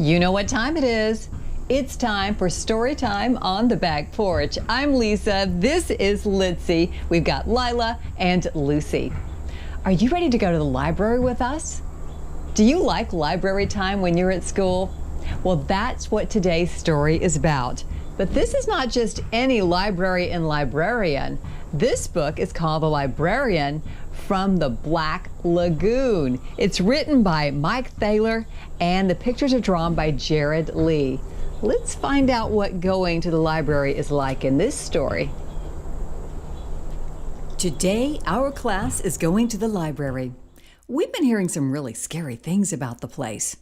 You know what time it is. It's time for story time on the back porch. I'm Lisa. This is Litzy. We've got Lila and Lucy. Are you ready to go to the library with us? Do you like library time when you're at school? Well, that's what today's story is about. But this is not just any library and librarian. This book is called The Librarian from the Black Lagoon. It's written by Mike Thaler and the pictures are drawn by Jared Lee. Let's find out what going to the library is like in this story. Today, our class is going to the library. We've been hearing some really scary things about the place.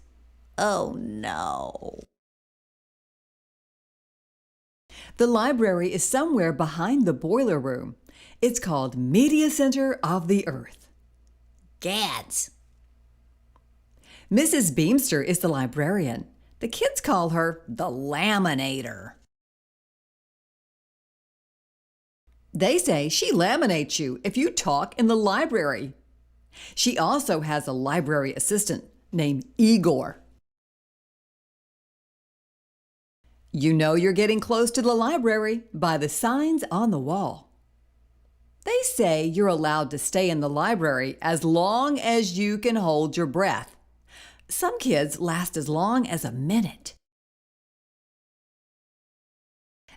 Oh no. The library is somewhere behind the boiler room. It's called Media Center of the Earth. Gads. Mrs. Beamster is the librarian. The kids call her the Laminator. They say she laminates you if you talk in the library. She also has a library assistant named Igor. You know you're getting close to the library by the signs on the wall. They say you're allowed to stay in the library as long as you can hold your breath. Some kids last as long as a minute.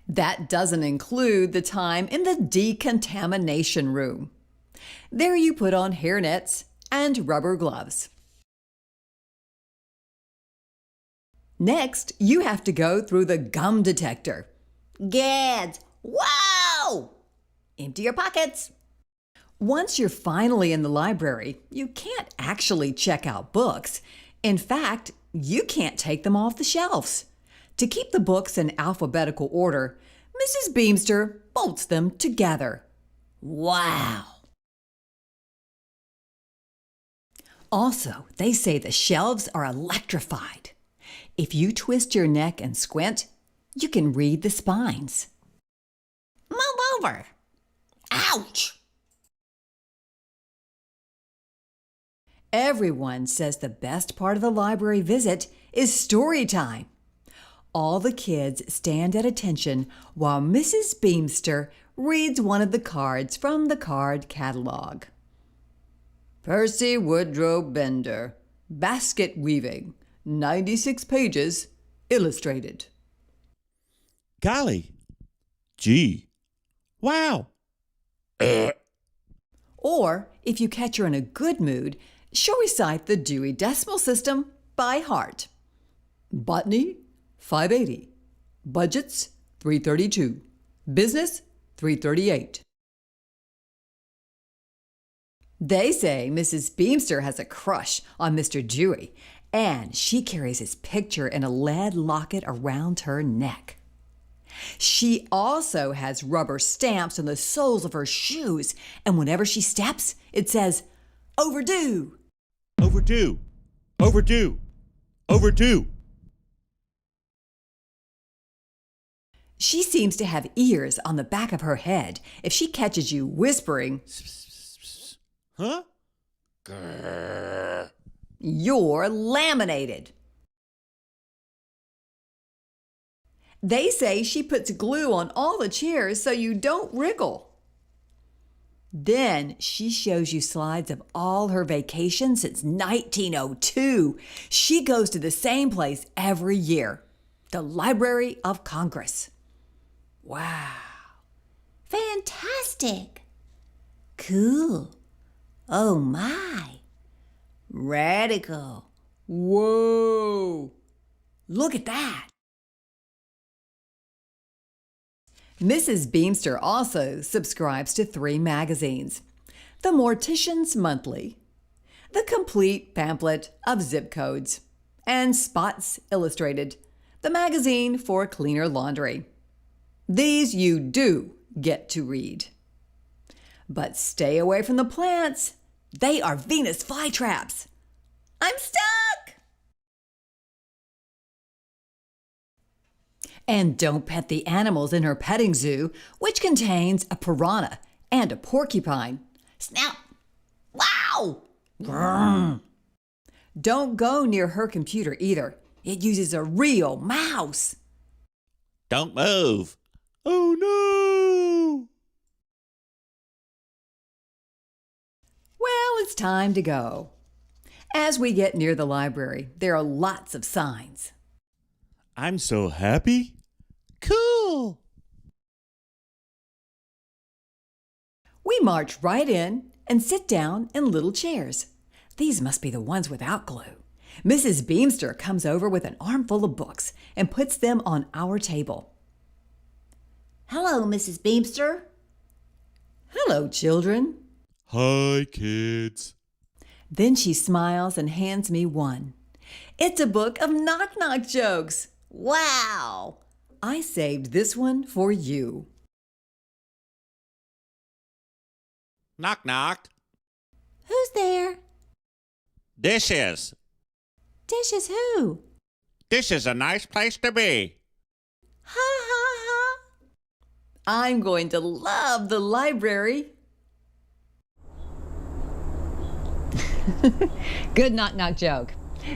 That doesn't include the time in the decontamination room. There you put on hairnets and rubber gloves. Next, you have to go through the gum detector. Gads! Wow! Empty your pockets. Once you're finally in the library, you can't actually check out books. In fact, you can't take them off the shelves. To keep the books in alphabetical order, Mrs. Beamster bolts them together. Wow! Also, they say the shelves are electrified. If you twist your neck and squint, you can read the spines. Move over. Ouch! Everyone says the best part of the library visit is story time. All the kids stand at attention while Mrs. Beamster reads one of the cards from the card catalog. Percy Woodrow Bender, basket weaving, 96 pages, illustrated. Golly. Gee. Wow. Or, if you catch her in a good mood, she'll recite the Dewey Decimal System by heart. Botany, 580. Budgets, 332. Business, 338. They say Mrs. Beamster has a crush on Mr. Dewey, and she carries his picture in a lead locket around her neck. She also has rubber stamps on the soles of her shoes, and whenever she steps, it says, overdue. Overdue. Overdue. Overdue. She seems to have ears on the back of her head if she catches you whispering, Huh? you're laminated. They say she puts glue on all the chairs so you don't wriggle. Then she shows you slides of all her vacations since 1902. She goes to the same place every year, the Library of Congress. Wow. Fantastic. Cool. Oh my. Radical. Whoa. Look at that. Mrs. Beamster also subscribes to 3 magazines: The Mortician's Monthly, The Complete Pamphlet of Zip Codes, and Spots Illustrated, the magazine for cleaner laundry. These you do get to read. But stay away from the plants. They are Venus flytraps. I'm stuck! And don't pet the animals in her petting zoo, which contains a piranha and a porcupine. Snout! Wow! Don't go near her computer either. It uses a real mouse. Don't move. Oh no! Well, it's time to go. As we get near the library, there are lots of signs. I'm so happy. Cool. We march right in and sit down in little chairs. These must be the ones without glue. Mrs. Beamster comes over with an armful of books and puts them on our table. Hello, Mrs. Beamster. Hello, children. Hi, kids. Then she smiles and hands me one. It's a book of knock-knock jokes. Wow! I saved this one for you. Knock, knock. Who's there? Dishes. Dishes who? This is a nice place to be. Ha ha ha! I'm going to love the library. Good knock-knock joke.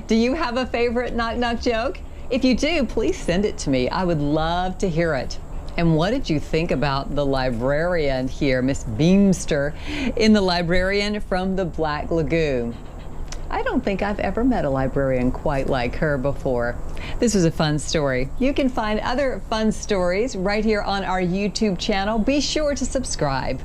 Do you have a favorite knock-knock joke? If you do, please send it to me. I would love to hear it. And what did you think about the librarian here, Miss Beamster, in the Librarian from the Black Lagoon? I don't think I've ever met a librarian quite like her before. This was a fun story. You can find other fun stories right here on our YouTube channel. Be sure to subscribe.